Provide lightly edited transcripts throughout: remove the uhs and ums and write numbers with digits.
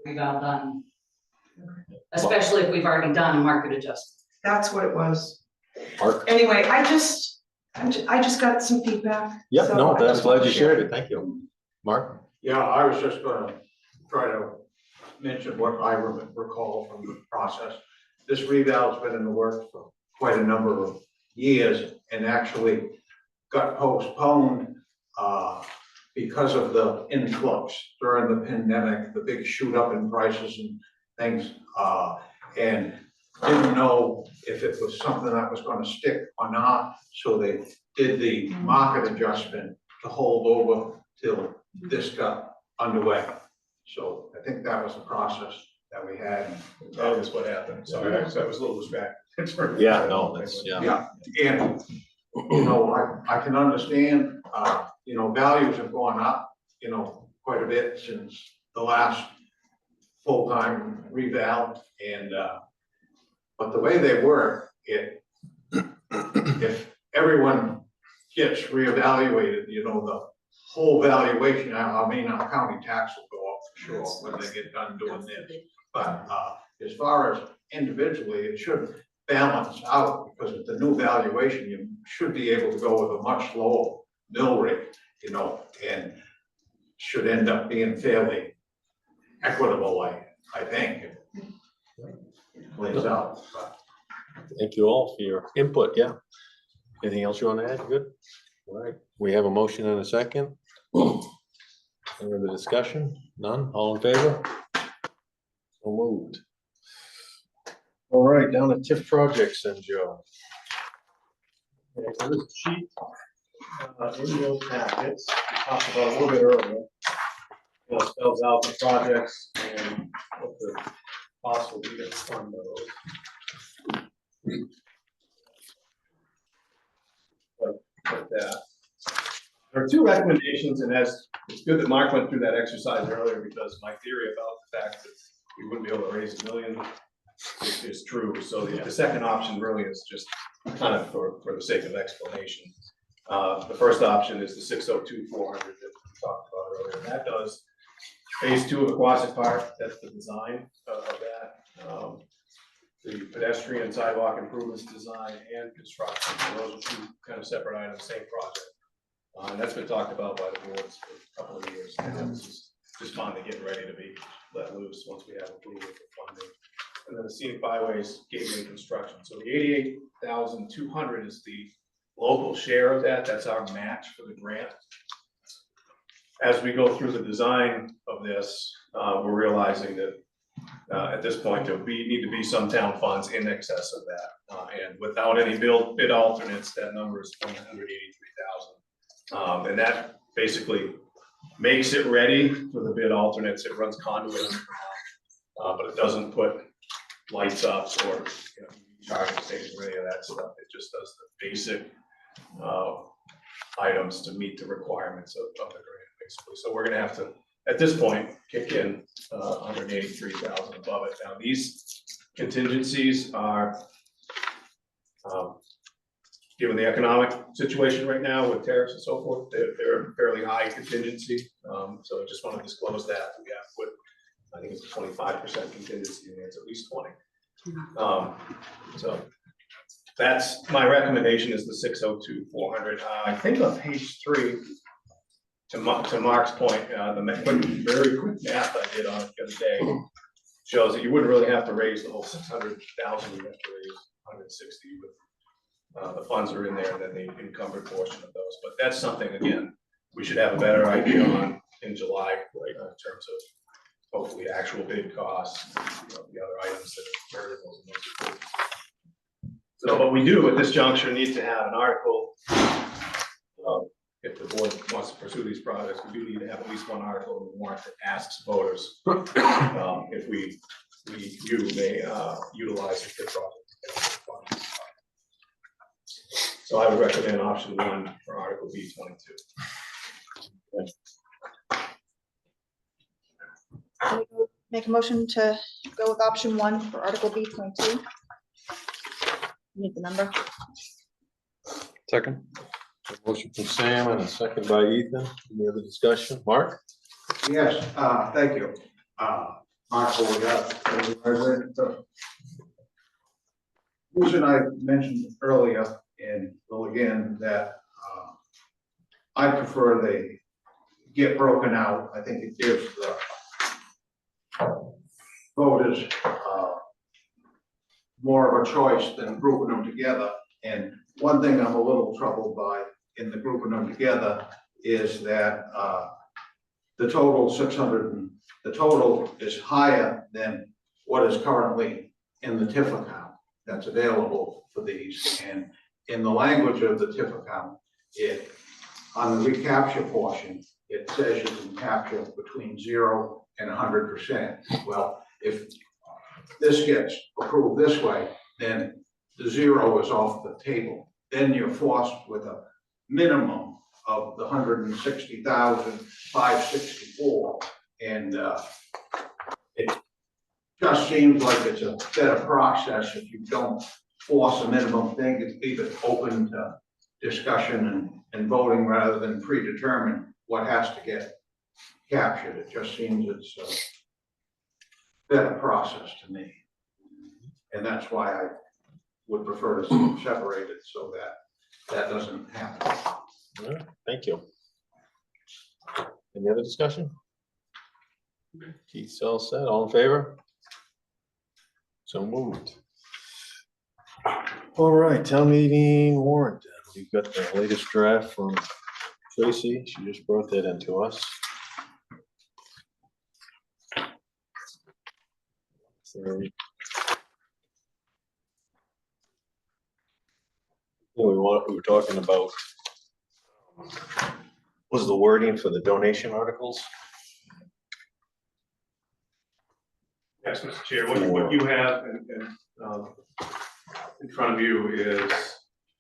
reval done. Especially if we've already done a market adjustment. That's what it was. Mark? Anyway, I just got some feedback. Yeah, so no, I I'm just glad want you to shared share it. Thank you. Mark? Yeah, I was just gonna try to mention what I recall from the process. This reval's been in the works for quite a number of years and actually got postponed because of the influx during the pandemic, the big shoot up in prices and things, and didn't know if it was something that was gonna stick or not, so they did the market adjustment to hold over till this got underway. So I think that was the process that we had. That is what happened. Sorry, I was a little distracted. Yeah, no, that's, yeah. Yeah, and, you know, I can understand, you know, values have gone up, you know, quite a bit since the last full-time reval, and, but the way they work, if everyone gets reevaluated, you know, the whole valuation, I mean, our county tax will go up for sure when they get done doing this. But as far as individually, it should balance out, because with the new valuation, you should be able to go with a much lower mill rate, you know, and should end up being fairly equitable, I think. It plays out. But Thank you all for your input. Yeah. Anything else you want to add? Good. All right. We have a motion and a second. Any other discussion? None? All in favor? So moved. All right, down to TIF projects and Joe. Okay, so this sheet, in those packets, we talked about a little bit earlier. You know, spells out the projects and what the cost will be to fund those. Like that. There are two recommendations, and it's good that Mark went through that exercise earlier, because my theory about the fact that we wouldn't be able to raise $1 million is true. So the second option really is just kind of for the sake of explanation. The first option is the 602-400 that we talked about earlier. And that does phase 2 of Aquatic Park. That's the design of that. The pedestrian sidewalk improvements design and construction. So those are two kind of separate items, same project. And that's been talked about by the boards for a couple of years. And this is just finally getting ready to be let loose once we have approval for funding. And then the scenic byways gateway construction. So the 88,200 is the local share of that. That's our match for the grant. As we go through the design of this, we're realizing that at this point there need to be some town funds in excess of that. And without any bid alternates, that number is 183,000. And that basically makes it ready for the bid alternates. It runs conduit, but it doesn't put lights up or charging stations or any of that stuff. It just does the basic items to meet the requirements of the grant, basically. So we're going to have to, at this point, kick in 183,000 above it. Now these contingencies are, given the economic situation right now with tariffs and so forth, they're fairly high contingency. So I just want to disclose that we have put, I think it's 25% contingency, and it's at least 20. So that's my recommendation, is the 602-400. I think on page 3, to Mark's point, the very quick math I did on it the other day shows that you wouldn't really have to raise the whole 600,000. You have to raise 160 with the funds are in there, and then the encumbered portion of those. But that's something, again, we should have a better idea on in July, right, in terms of hopefully actual bid costs, the other items that are variables in those. So, but we do at this juncture need to have an article. If the board wants to pursue these projects, we do need to have at least one article in the warrant that asks voters if you may utilize the project. So I would recommend option 1 for Article B22. Make a motion to go with option 1 for Article B22. Need the number. Second. A motion from Sam and a second by Ethan. Any other discussion? Mark? Yes, thank you. Marshall, we got, the reason I mentioned earlier, and well, again, that, I prefer they get broken out. I think it gives the voters, more of a choice than grouping them together. And one thing I'm a little troubled by in the grouping them together is that, the total 600, and the total is higher than what is currently in the TIF account that's available for these. And in the language of the TIF account, it, on the recapture portion, it says you can capture between 0 and 100%. Well, if this gets approved this way, then the 0 is off the table. Then you're forced with a minimum of the 160,564, and it just seems like it's a better process if you don't force a minimum thing. It's even open to discussion and voting rather than predetermine what has to get captured. It just seems it's a better process to me, and that's why I would prefer to see it separated so that that doesn't happen. All right, thank you. Any other discussion? Keith's all set, all in favor? So moved. All right, town meeting warrant. We've got the latest draft from Tracy. She just brought that into us. So, we were talking about was the wording for the donation articles. Yes, Mr. Chair, what you have in front of you is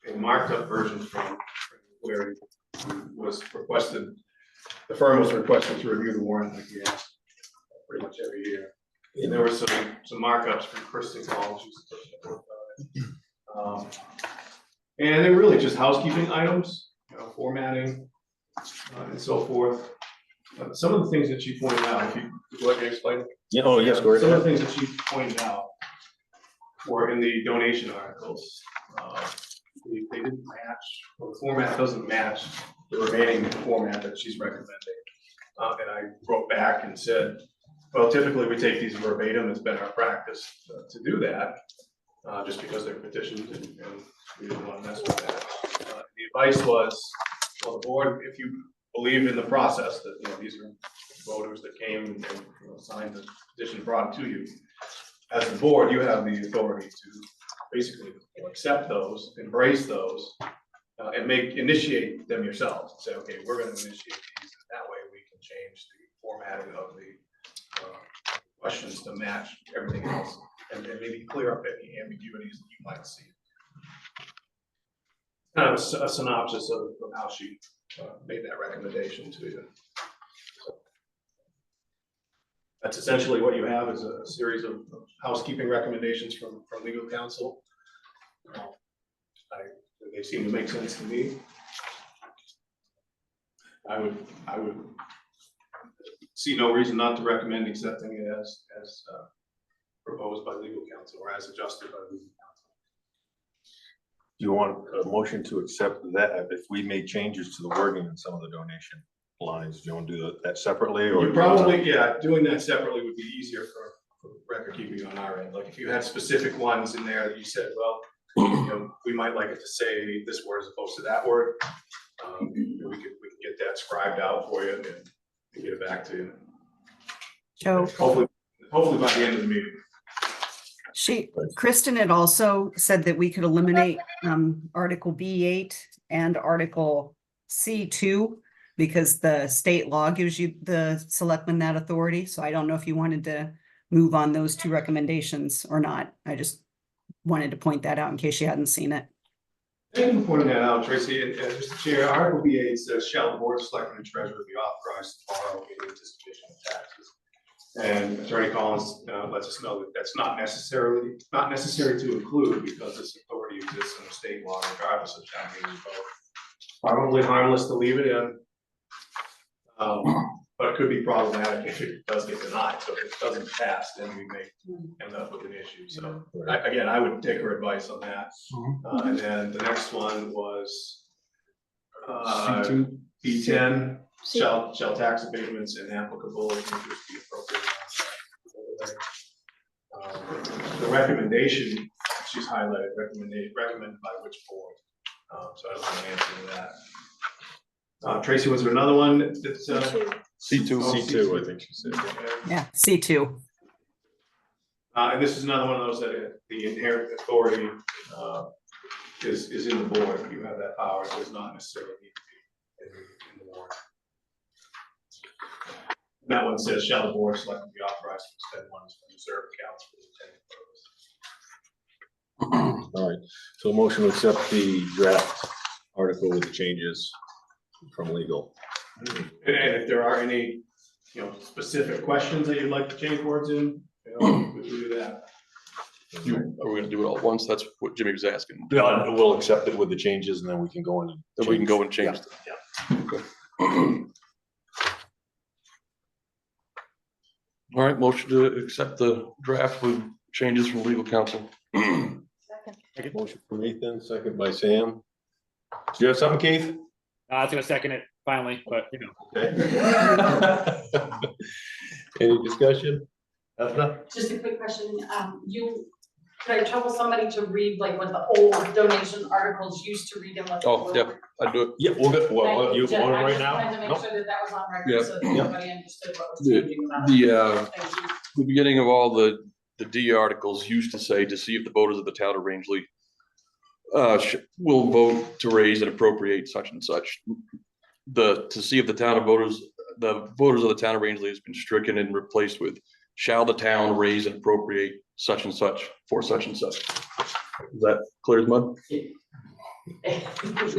a marked up version from where it was requested, the firm was requested to review the warrant like we ask pretty much every year. And there were some markups from Kristen Collins, who's the person that worked on it. And they're really just housekeeping items, formatting and so forth. Some of the things that she pointed out, if you would like to explain. Yeah, oh yes, go ahead. Some of the things that she pointed out were in the donation articles. They didn't match, or the format doesn't match the remaining format that she's recommending. And I wrote back and said, well, typically we take these verbatim. It's been our practice to do that, just because they're petitioned and we didn't want to mess with that. The advice was, well, the board, if you believe in the process that these are voters that came and signed the petition, brought it to you. As the board, you have the authority to basically accept those, embrace those, and initiate them yourselves. And say, okay, we're going to initiate these, and that way we can change the formatting of the questions to match everything else, and maybe clear up any ambiguities that you might see. Kind of a synopsis of how she made that recommendation to you. So that's essentially what you have, is a series of housekeeping recommendations from legal counsel. They seem to make sense to me. I would see no reason not to recommend accepting it as proposed by legal counsel, or as adjusted by legal counsel. Do you want a motion to accept that if we made changes to the wording in some of the donation lines? Do you want to do that separately, or you probably, yeah, doing that separately would be easier for record keeping on our end. Like if you had specific ones in there that you said, well, we might like it to say this word as opposed to that word. We can get that scribed out for you and get it back to you. Joe, Hopefully by the end of the meeting. Kristen had also said that we could eliminate Article B8 and Article C2 because the state law gives you the selectmen that authority. So I don't know if you wanted to move on those two recommendations or not. I just wanted to point that out in case you hadn't seen it. Thank you for pointing that out, Tracy. And Mr. Chair, Article B8 says, shall the board of selectmen and treasurer be authorized to borrow in anticipation of taxes? And Attorney Collins lets us know that that's not necessary to include, because this authority exists in the state law regardless of town meeting vote. Probably harmless to leave it in. but it could be problematic if it does get denied. So if it doesn't pass, then we may end up with an issue. So again, I would take her advice on that. And then the next one was C2. B10, shall tax abatements and applicable interest be appropriate. The recommendation, she's highlighted, recommended by which board. So I don't have an answer to that. Tracy, was there another one that's C2. C2. C2, I think she said. Okay. Yeah, C2. And this is another one of those that the inherent authority is in the board. You have that power, so it's not necessarily need to be in the warrant. That one says, shall the board select be authorized to spend funds from reserve accounts for the intended purpose? All right, so motion to accept the draft article with the changes from legal. And if there are any, specific questions that you'd like to change words in, we can do that. Are we gonna do it all at once? That's what Jimmy was asking. Yeah, we'll accept it with the changes and then we can go in and. Then we can go and change. All right, motion to accept the draft with changes from legal counsel. Second. Motion from Ethan, second by Sam. Do you have something, Keith? I was gonna second it finally, but Okay. Any discussion? Ethna? Just a quick question, could I trouble somebody to read like what the old donation articles used to read and what? Oh, yep, I do it. Yeah, we'll get, well, you Jen, want it I right just wanted to now? make Nope. sure that that was on Yeah. record, so that everybody understood what was The- changing about it. The Thank you. the beginning of all the D articles used to say to see if the voters of the town of Rangeley will vote to raise and appropriate such and such. To see if the voters of the town of Rangeley has been stricken and replaced with shall the town raise and appropriate such and such for such and such. Is that clear as mud? We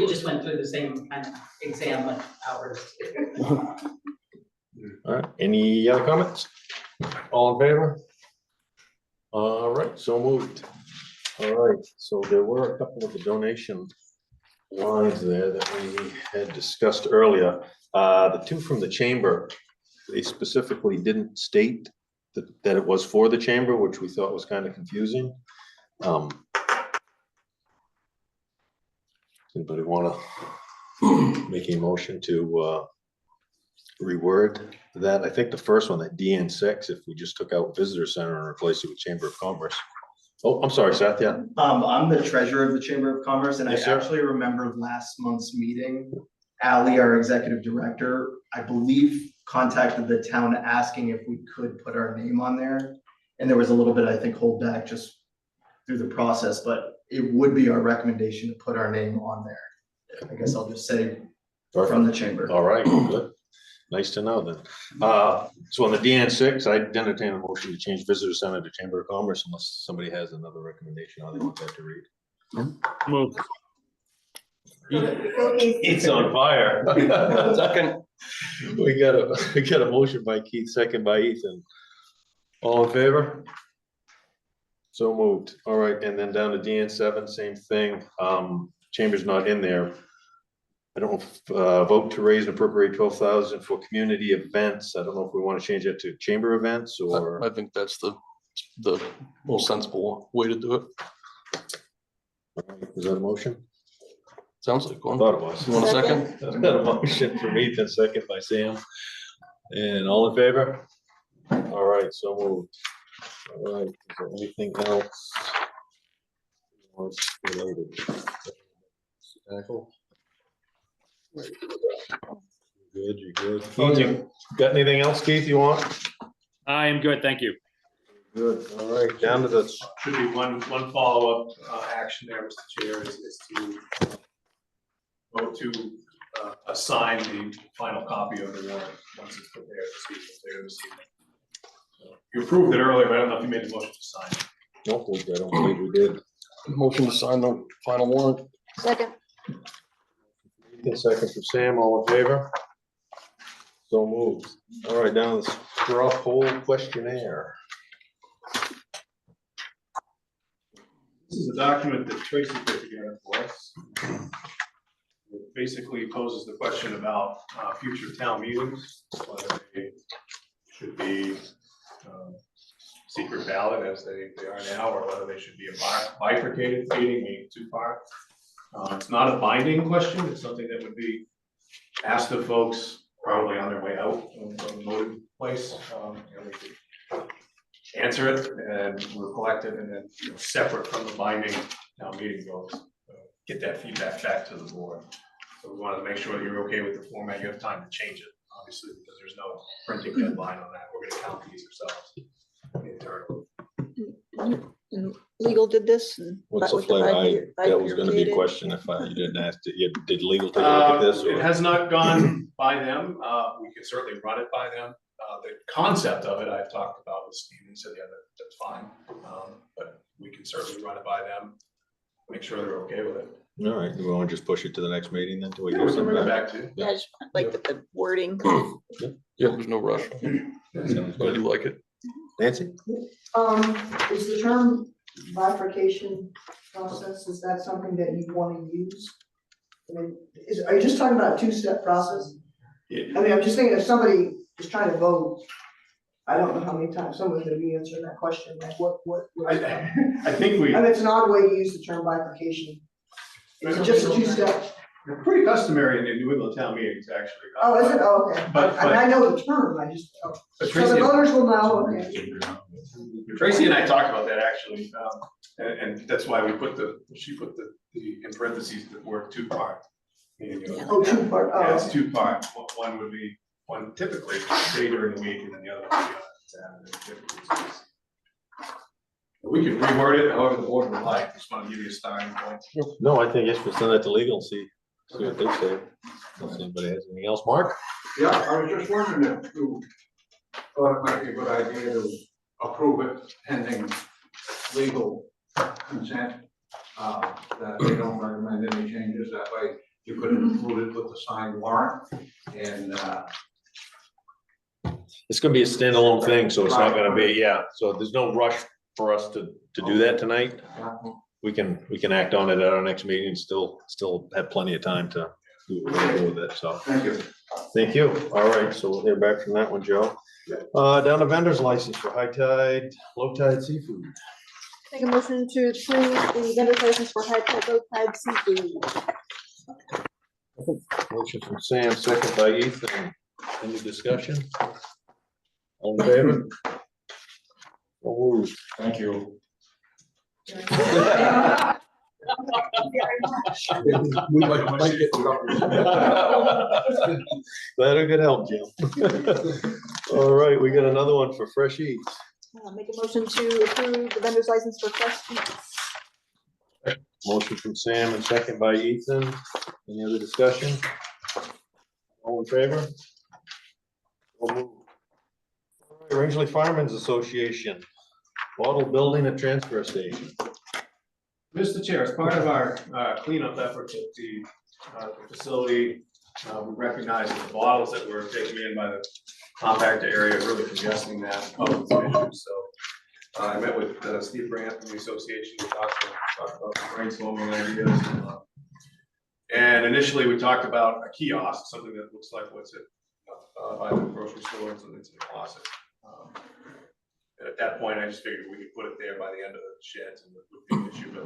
just went through the same kind of exam with ours. All right, any other comments? All in favor? All right, so moved. All right, so there were a couple of the donation lines there that we had discussed earlier. The two from the chamber, they specifically didn't state that it was for the chamber, which we thought was kind of confusing. Anybody want to make a motion to reword that? I think the first one, that DN6, if we just took out visitor center and replaced it with Chamber of Commerce. Oh, I'm sorry, Seth, yeah. I'm the treasurer of the Chamber of Commerce, and I Yes, sir. actually remember last month's meeting, Ally, our executive director, I believe, contacted the town asking if we could put our name on there. And there was a little bit, I think, hold back just through the process, but it would be our recommendation to put our name on there. I guess I'll just say from the chamber. All right, good. Nice to know then. So on the DN6, I entertain a motion to change visitor center to Chamber of Commerce unless somebody has another recommendation on they want that to read. move. It's on fire. Second. We got a motion by Keith, second by Ethan. All in favor? So moved. All right, and then down to DN7, same thing. Chamber's not in there. I don't know if, vote to raise and appropriate 12,000 for community events. I don't know if we want to change that to chamber events or. I think that's the most sensible way to do it. Is that a motion? Sounds like I one. thought it was. You want a second? I've got a motion from Ethan, second by Sam. And all in favor? All right, so moved. All right, is there anything else? Related? Tackle? Good, you're good. Keith, you got anything else, Keith, you want? I am good, thank you. Good, all right, down to the, Should be one follow-up action there, Mr. Chair, is to vote to assign the final copy of the warrant once it's prepared this evening. So, you approved it earlier, but I don't know if you made the motion to sign. no, I don't believe we did. Motion to sign the final warrant. Second. Ethan, second from Sam, all in favor? So moved. All right, down to the straw poll questionnaire. This is a document that Tracy put together for us. basically poses the question about future town meetings, whether they should be secret ballot as they are now, or whether they should be a bifurcated meeting, meaning two parts. It's not a binding question, it's something that would be asked of folks probably on their way out from the voting place. They could answer it and we'll collect it, and then, separate from the binding town meeting votes, get that feedback back to the board. So we wanted to make sure that you're okay with the format. You have time to change it, obviously, because there's no printing deadline on that. We're gonna count these ourselves. And legal did this and. What's the with flavor? That was gonna be a bifurcated. question if you didn't ask it. Did legal take a look at this? It Or? has not gone by them. We can certainly run it by them. The concept of it, I've talked about with Steve, and said, yeah, that's fine. But we can certainly run it by them, make sure they're okay with it. All right, we want to just push it to the next meeting then till we We hear can something bring it back. back to you. Yeah, I just like with the wording. Yeah, there's no rush. Sounds I good. do like it. Nancy? Is the term bifurcation process, is that something that you want to use? I mean, are you just talking about a two-step process? Yeah. I mean, I'm just thinking if somebody is trying to vote, I don't know how many times someone's gonna be answering that question, like what? I think we. I mean, it's an odd way to use the term bifurcation. Is it just a two-step? Pretty customary in New England town meetings, actually. Oh, is it? Oh, okay. But- I mean, I know the term, I just, But so the Tracy, voters will know, okay. Tracy and I talked about that actually, and that's why she put the in parentheses, the word two-part. Oh, two-part, Yeah, it's oh, two-part. One would be, one typically day during the week, and then the other would be on Saturday. We could reword it however the board would like. Just want to give you a starting point. No, I think yes, we'll send that to legal and see what they say. If anybody has anything else, Mark? Yeah, I was just wondering if you thought it might be a good idea to approve it pending legal consent, that they don't recommend any changes. That way you could include it with the signed warrant and, It's gonna be a standalone thing, so it's not gonna be, yeah, so there's no rush for us to do that tonight. We can act on it at our next meeting, still have plenty of time to do what we're gonna do with it, so. thank you. Thank you. All right, so we'll hear back from that one, Joe. Down to vendor's license for high tide, low tide seafood. Make a motion to approve the vendor license for high tide, low tide seafood. Motion from Sam, second by Ethan. Any discussion? All in favor? So moved. Thank you. We might get That'll get help, Jim. All right, we got another one for Fresh Eats. Make a motion to approve the vendor's license for Fresh Eats. Motion from Sam and second by Ethan. Any other discussion? All in favor? So moved. All right, Rangeley Firemen's Association, bottle building and transfer station. Mr. Chair, as part of our cleanup efforts at the facility, we recognize that the bottles that were taken in by the compactor area are really congesting that public issue. So I met with Steve Brandt from the association, we talked about brainstorming ideas. And initially, we talked about a kiosk, something that looks like what's it by the grocery store, something that's in the closet. And at that point, I just figured we could put it there by the end of the sheds and it would be an issue.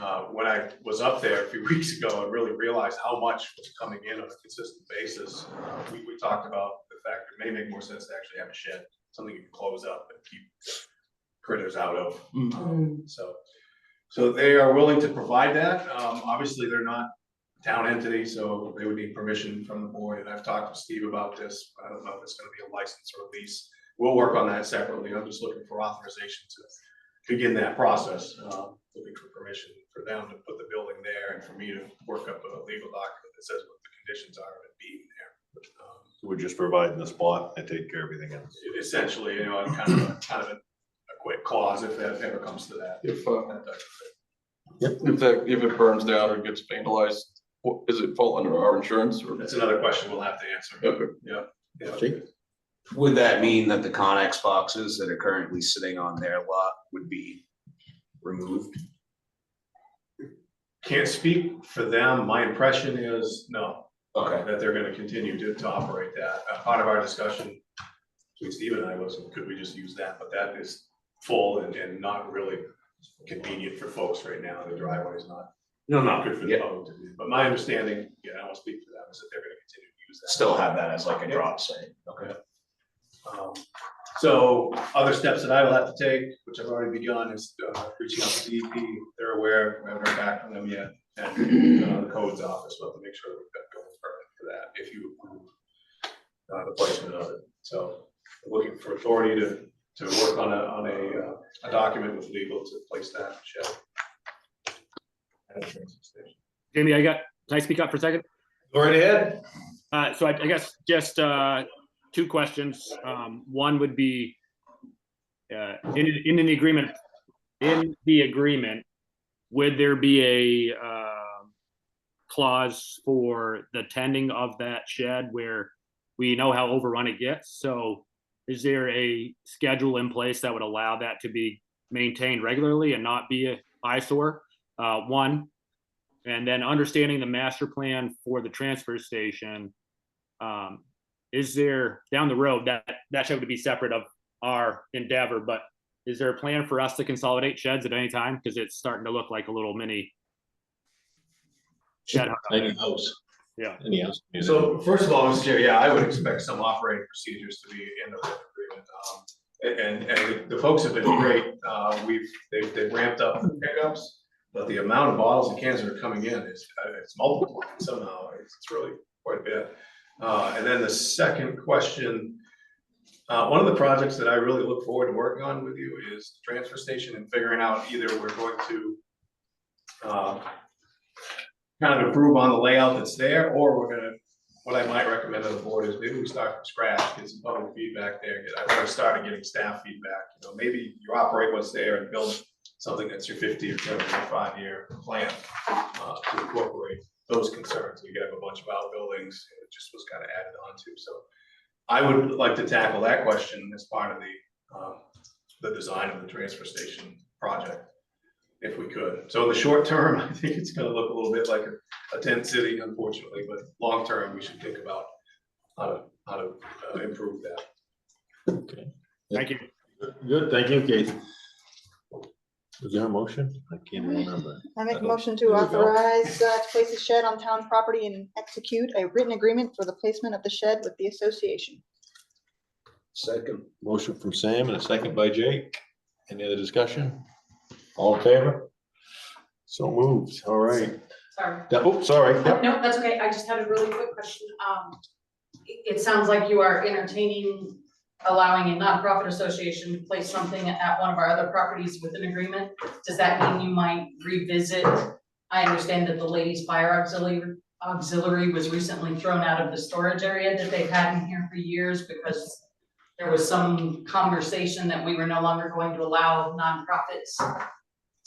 But when I was up there a few weeks ago and really realized how much was coming in on a consistent basis, we talked about the fact that it may make more sense to actually have a shed, something you can close up and keep critters out of. So they are willing to provide that. Obviously, they're not a town entity, so they would need permission from the board. And I've talked with Steve about this. I don't know if it's going to be a license or a lease. We'll work on that separately. I'm just looking for authorization to begin that process, looking for permission for them to put the building there and for me to work up a legal document that says what the conditions are of it being there. We're just providing the spot and take care of everything else. Essentially, you know, kind of a quick clause if that ever comes to that. If That type of thing. if it burns down or gets vandalized, is it fall under our insurance or? That's another question we'll have to answer. Okay. Yeah. Jake? Would that mean that the Connex boxes that are currently sitting on their lot would be removed? Can't speak for them. My impression is no. Okay. That they're gonna continue to operate that. Part of our discussion between Steve and I was, could we just use that? But that is full and not really convenient for folks right now. The driveway is not good for the public to do. But my understanding, I won't speak for them, is that they're gonna continue to use that. Still have that as like a drop site. Okay. So other steps that I will have to take, which I've already begun, is reaching out to DEP. They're aware, we haven't heard back from them yet. And the codes office, we'll have to make sure that we've got going for that, if you approve the placement of it. So we're looking for authority to work on a document with legal to place that shed. At a transfer station. Jamie, can I speak up for a second? Go right ahead. So I guess just two questions. One would be in the agreement, would there be a clause for the tending of that shed where we know how overrun it gets? So is there a schedule in place that would allow that to be maintained regularly and not be an eyesore? One, and then understanding the master plan for the transfer station, is there down the road that shed would be separate of our endeavor, but is there a plan for us to consolidate sheds at any time? Because it's starting to look like a little mini shed. Tiny house. Yeah. Any house. So first of all, Mr. Chair, I would expect some operating procedures to be in the agreement. And the folks have been great. They've ramped up the pickups, but the amount of bottles and cans that are coming in is it's multiplying somehow. It's really quite a bit. And then the second question, one of the projects that I really look forward to working on with you is the transfer station and figuring out either we're going to kind of improve on the layout that's there, or we're gonna, what I might recommend to the board is maybe we start from scratch, get some public feedback there. I've already started getting staff feedback. Maybe you operate what's there and build something that's your 50 or 75-year plan to incorporate those concerns. We have a bunch of outbuildings, it just was kind of added onto. So I would like to tackle that question as part of the design of the transfer station project, if we could. So in the short term, I think it's going to look a little bit like a tent city, unfortunately, but long term, we should think about how to improve that. Okay. Thank you. Good, thank you, Keith. Was there a motion? I can't remember. I make a motion to There we go. authorize to place a shed on town property and execute a written agreement for the placement of the shed with the association. Second. Motion from Sam and a second by Jake. Any other discussion? All in favor? So moved. All right. Sorry. Oh, sorry. Yep. No, that's okay. I just had a really quick question. It sounds like you are entertaining allowing a nonprofit association to place something at one of our other properties with an agreement. Does that mean you might revisit? I understand that the ladies' fire auxiliary was recently thrown out of the storage area that they've had in here for years because there was some conversation that we were no longer going to allow nonprofits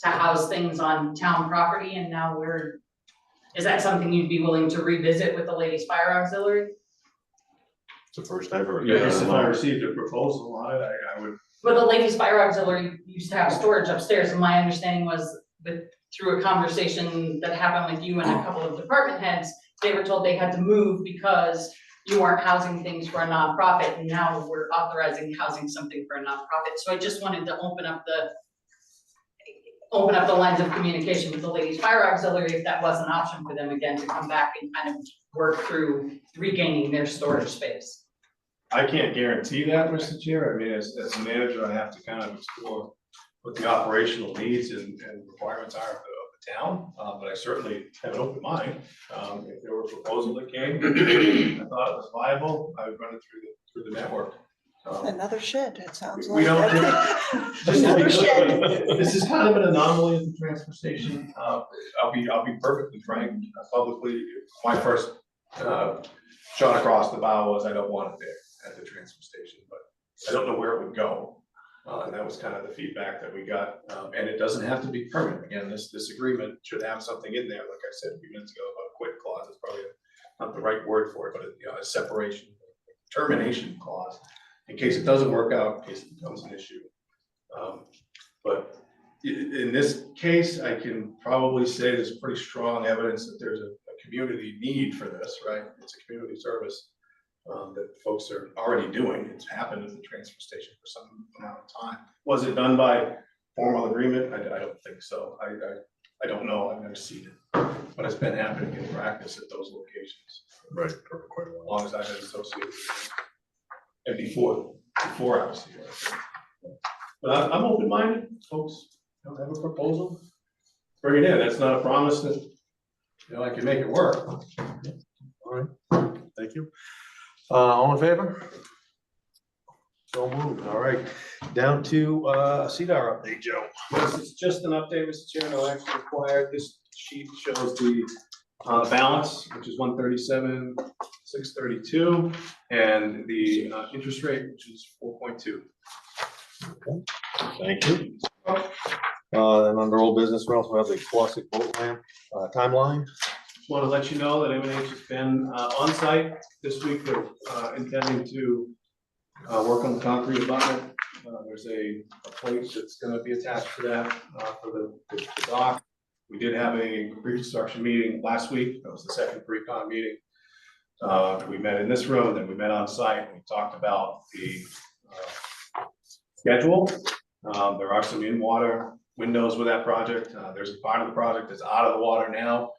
to house things on town property, and now is that something you'd be willing to revisit with the ladies' fire auxiliary? It's the first I've heard. Yes, if I received a proposal on it, I would. Well, the ladies' fire auxiliary used to have storage upstairs, and my understanding was that through a conversation that happened with you and a couple of department heads, they were told they had to move because you weren't housing things for a nonprofit, and now we're authorizing housing something for a nonprofit. So I just wanted to open up the lines of communication with the ladies' fire auxiliary, if that was an option for them again, to come back and kind of work through regaining their storage space. I can't guarantee that, Mr. Chair. I mean, as a manager, I have to kind of explore what the operational needs and requirements are of the town, but I certainly have an open mind. If there were a proposal that came, I thought it was viable, I would run it through the network. Another shed, it sounds like. We don't. Just to be Another shed. clear, this is kind of an anomaly at the transfer station. I'll be perfectly frank, publicly, my first shot across the bow was I don't want it there at the transfer station, but I don't know where it would go. And that was kind of the feedback that we got. And it doesn't have to be permanent. Again, this agreement should have something in there, like I said a few minutes ago, about a quit clause. It's probably not the right word for it, but a separation, termination clause, in case it doesn't work out, in case it becomes an issue. But In this case, I can probably say there's pretty strong evidence that there's a community need for this, right? It's a community service that folks are already doing. It's happened at the transfer station for some amount of time. Was it done by formal agreement? I don't think so. I don't know. I've never seen it, but it's been happening in practice at those locations. Right, for quite a As while. long as I've been associated with it. And before I was here. But I'm open-minded, folks. Don't have a proposal, bring it in. That's not a promise that, I can make it work. All right, thank you. All in favor? So moved. All right, down to CDR update, Joe. This is just an update, Mr. Chair, no action required. This sheet shows the balance, which is 137,632, and the interest rate, which is 4.2. Thank you. And under old business, we also have the Quasic boat ramp timeline. Just want to let you know that M&H has been on site this week. They're intending to work on the concrete abutment. There's a plate that's going to be attached to that for the dock. We did have a pre-construction meeting last week. That was the second pre-con meeting. We met in this room, then we met on site, and we talked about the schedule. There are some in-water windows with that project. There's a part of the project that's out of the water now.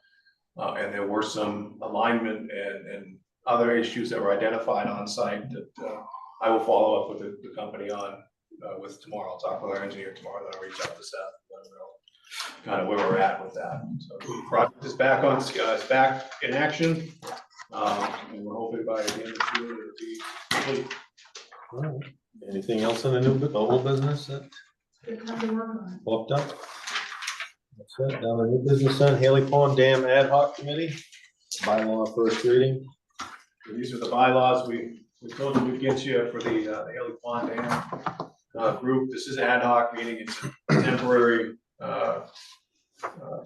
And there were some alignment and other issues that were identified on site that I will follow up with the company on with tomorrow. I'll talk with our engineer tomorrow, then I'll reach out to Seth, let him know kind of where we're at with that. So the project is back on, it's back in action. And we're hoping by the end of June it'll be complete. All right. Anything else in the old business that popped up? That's it. Down to new business then, Haley Pond Dam Ad Hoc Committee, bylaw first reading. These are the bylaws we told you we'd get you for the Haley Pond Dam group. This is ad hoc, meaning it's a temporary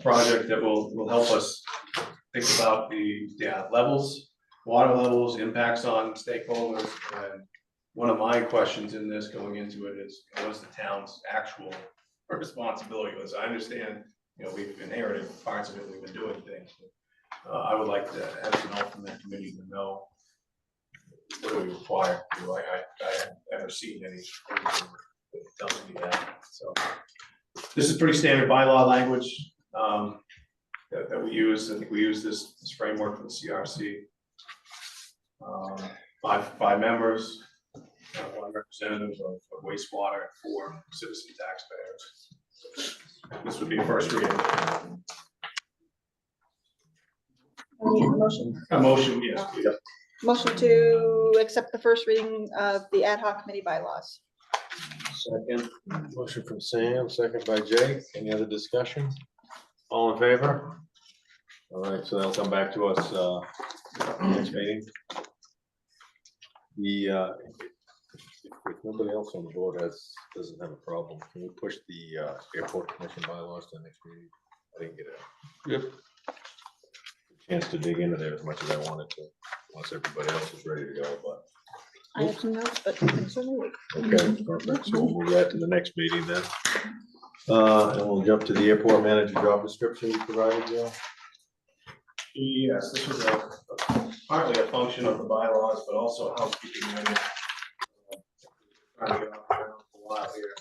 project that will help us think about the levels, water levels, impacts on stakeholders. And one of my questions in this going into it is, what's the town's actual responsibility? Because I understand, we've inherited parts of it, we've been doing things. But, I would like to have an ultimate committee to know what do we require. I haven't ever seen anything that tells me that. So this is pretty standard bylaw language that we use. I think we use this framework from the CRC. 5 members, 1 representative of wastewater, and 4 citizen taxpayers. This would be a first reading. Motion. A motion, yes, please. Motion to accept the first reading of the ad hoc committee bylaws. Second. Motion from Sam, second by Jake. Any other discussion? All in favor? All right, so they'll come back to us next meeting. If nobody else on the board doesn't have a problem, can we push the airport commission bylaws to the next meeting? I didn't get a chance to dig into there as much as I wanted to, once everybody else is ready to go, but. I have some notes, but nothing so new. Okay, perfect. So we'll move that to the next meeting then. And we'll jump to the airport manager job description you provided, Joe. Yes, this was partly a function of the bylaws, but also housekeeping. Trying to get off the ground for a while here.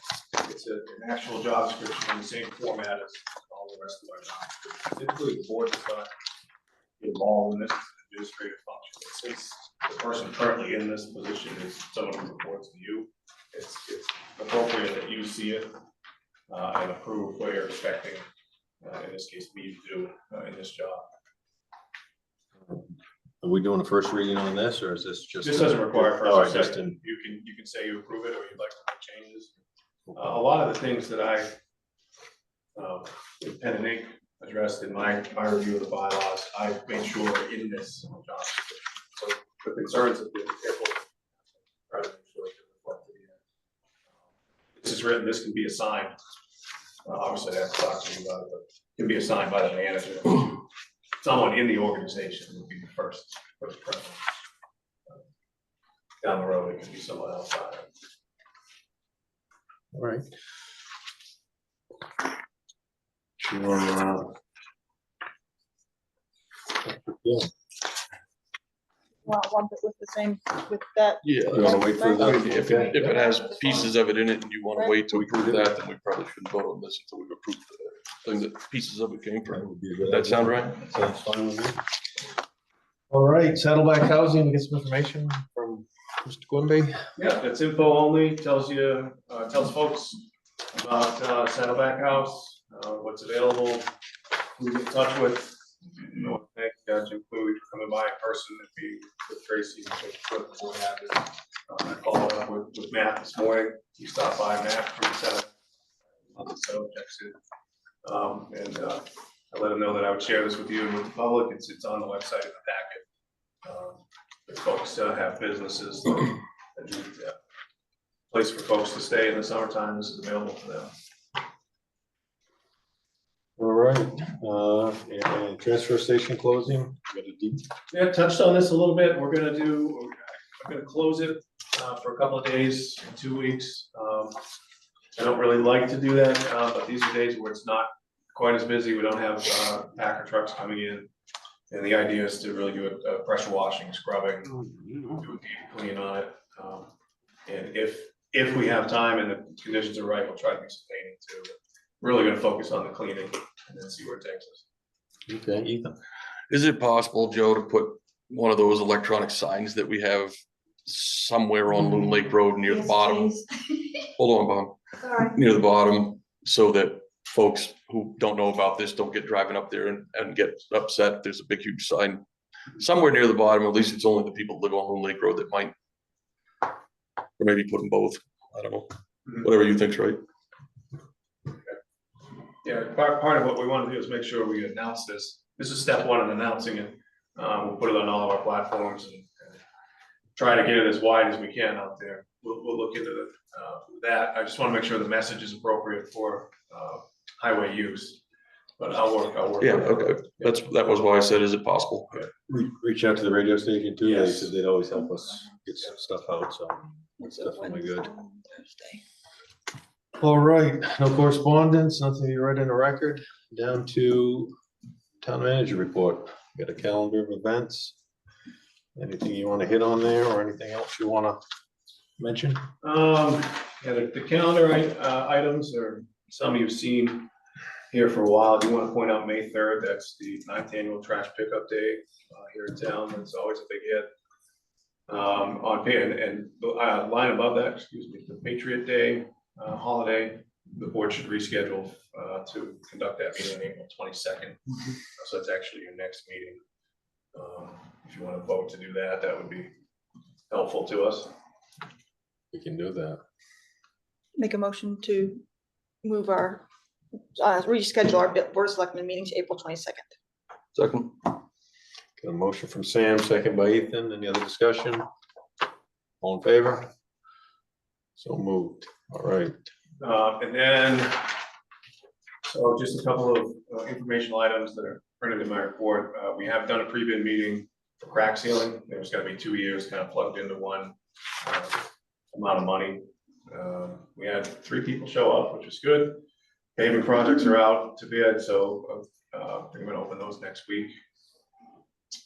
It's an actual job description in the same format as all the rest of our job descriptions. Typically, the board does not get involved in this administrative function. Since the person currently in this position is someone who reports to you, it's appropriate that you see it and approve what you're expecting, in this case, me to do in this job. Are we doing a first reading on this, or is this just? This doesn't require All right, first or just second. You can say you approve it or you'd like to make changes. A lot of the things that I with pen and ink addressed in my review of the bylaws, I made sure are in this job description. So the concerns of the airport, try to make sure they're reflected here. This is written, this can be assigned. Obviously, I have to talk to you about it, but it can be assigned by the manager. Someone in the organization would be the first preference. Down the road, it can be someone else. All right. Yeah, Well, one with the same, with that. Yeah. you wanna wait for the? If it has pieces of it in it and you wanna wait to approve that, then we probably shouldn't vote on this until we've approved the thing that pieces of it came That from. would be a good Does that idea. sound right? Sounds fine with me. All right, Saddleback Housing, we get some information from Mr. Quimby. Yeah, it's info only, tells you, tells folks about Saddleback House, what's available, who to get in touch with. You know, thank you guys, include coming by in person and be with Tracy. And what happened. I followed up with Matt this morning. He stopped by, Matt from Saddleback. So checks in. And I let him know that I would share this with you and with the public. It's on the website in the packet. If folks have businesses that need a place for folks to stay in the summertime, this is available for them. All right, and transfer station closing, got a deep. Yeah, touched on this a little bit. I'm gonna close it for a couple of days, 2 weeks. I don't really like to do that, but these are days where it's not quite as busy. We don't have Packer trucks coming in. And the idea is to really do a pressure washing, scrubbing, do a deep clean on it. And if we have time and the conditions are right, we'll try to do some painting too. But we're really gonna focus on the cleaning and then see where it takes us. Okay, Ethan. Is it possible, Joe, to put one of those electronic signs that we have somewhere on Loon Lake Road near the bottom? Hold on, Bob. Sorry. Near the bottom, so that folks who don't know about this don't get driving up there and get upset. There's a big, huge sign somewhere near the bottom. At least it's only the people that live on Loon Lake Road that might, or maybe put them both. I don't know. Whatever you think's right. Yeah, part of what we want to do is make sure we announce this. This is step one in announcing it. We'll put it on all of our platforms and try to get it as wide as we can out there. We'll look into that. I just want to make sure the message is appropriate for highway use. But I'll work. Yeah, on that. okay. That was why I said, is it possible? Reach out to the radio station too, they Yes. said they'd always help us get some stuff out, so that's definitely good. All right, no correspondence, nothing you read in the record, down to town manager report. Got a calendar of events. Anything you want to hit on there or anything else you want to mention? Yeah, the calendar items are some you've seen here for a while. I do want to point out May 3rd, that's the 9th annual trash pickup day here in town. It's always a big hit. And the line above that, excuse me, the Patriot Day holiday, the board should reschedule to conduct that meeting on April 22nd. So that's actually your next meeting. If you want to vote to do that, that would be helpful to us. We can do that. Make a motion to move our, reschedule our board of selectmen meeting to April 22nd. Second. Got a motion from Sam, second by Ethan. Any other discussion? All in favor? So moved. All right. And then, so just a couple of informational items that are printed in my report. We have done a pre-bid meeting for crack sealing. There's gonna be 2 years kind of plugged into one amount of money. We had 3 people show up, which is good. Paving projects are out to bid, so we're gonna open those next week.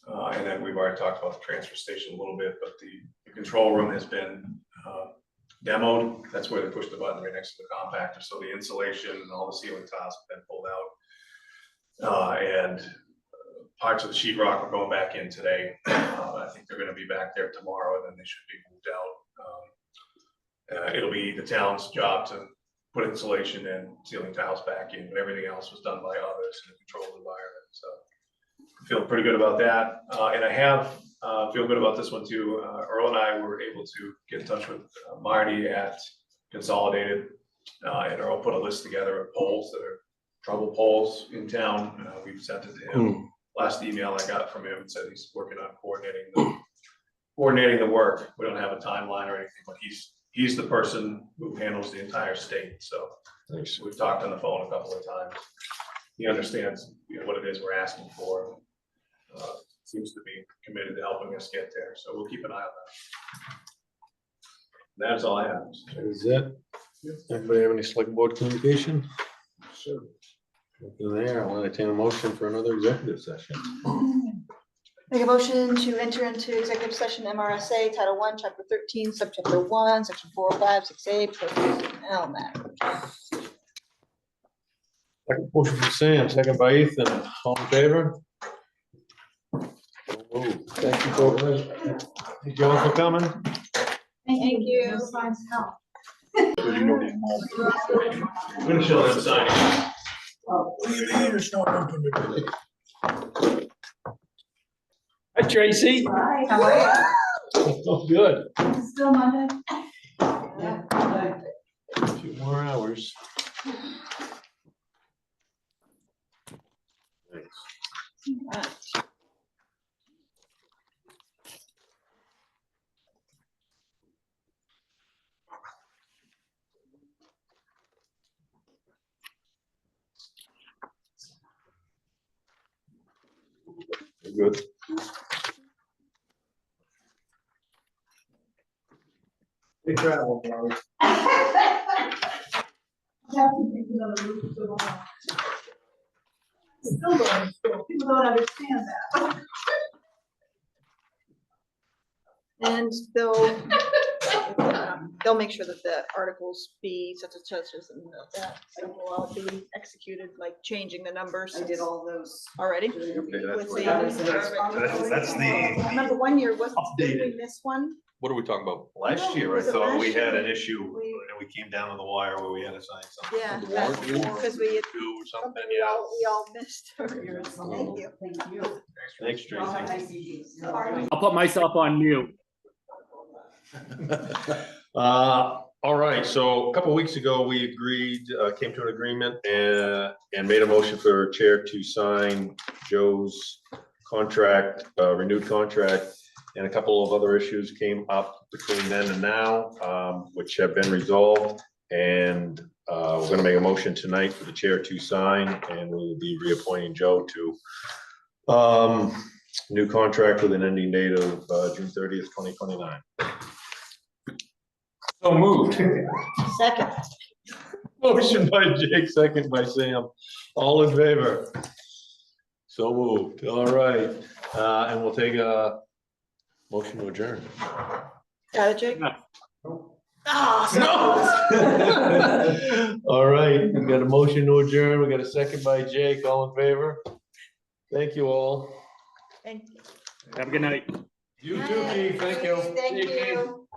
And then we've already talked about the transfer station a little bit, but the control room has been demoed. That's where they pushed the button right next to the compactor. So the insulation and all the ceiling tiles have been pulled out. And parts of the sheetrock are going back in today. I think they're gonna be back there tomorrow, and then they should be moved out. It'll be the town's job to put insulation and ceiling tiles back in, but everything else was done by others in a controlled environment. So I feel pretty good about that. And I have feel good about this one too. Earl and I were able to get in touch with Marty at Consolidated, and Earl put a list together of poles that are trouble poles in town. We've sent it to him. Last email I got from him said he's working on coordinating the work. We don't have a timeline or anything, but he's the person who handles the entire state. So we've talked on the phone a couple of times. He understands, what it is we're asking for. Seems to be committed to helping us get there. So we'll keep an eye on that. That's all I have. That is it. Anybody have any select board communication? Sure. There, I'll entertain a motion for another executive session. Make a motion to enter into executive session MRSA Title I, Chapter 13, Subchapter 1, Section 405, 6A, personnel matter. Second motion from Sam, second by Ethan, all in favor? So moved. Thank you, folks. Thank you all for coming. Thank you. Because you don't need them all. I'm gonna show them signing. Hi, Tracy. Hi, how are Oh, good. you? Still Monday? A few more hours. Thanks. You're good. Big travel, Bobby. Still going to school. People don't understand that. And they'll make sure that the articles be such and such as and that will all be executed, like changing the numbers. I did all those. Already. Okay, With that's the- That's I remember one year wasn't, did we miss one? What are we talking about? Last year, I Was it thought we last had year? an issue, We- and we came down to the wire where we had to sign something. Yeah, The warrant meeting? because we, Two or something, we yeah. all missed. Thank you. Thank you. Thanks, Tracy. I'll put myself on mute. All right, so a couple weeks ago, we agreed, came to an agreement and made a motion for chair to sign Joe's contract, renewed contract. And a couple of other issues came up between then and now, which have been resolved. And we're gonna make a motion tonight for the chair to sign, and we'll be reappointing Joe to new contract with an ending date of June 30th, 2029. So moved. Second. Motion by Jake, second by Sam. All in favor? So moved. All right, and we'll take a motion to adjourn. Got it, Jake? No. Ah, No. All right, we got a motion to adjourn. We got a second by Jake. All in favor? Thank you all. Thank you. Have a good night. You too, Keith. Thank you. Thank you.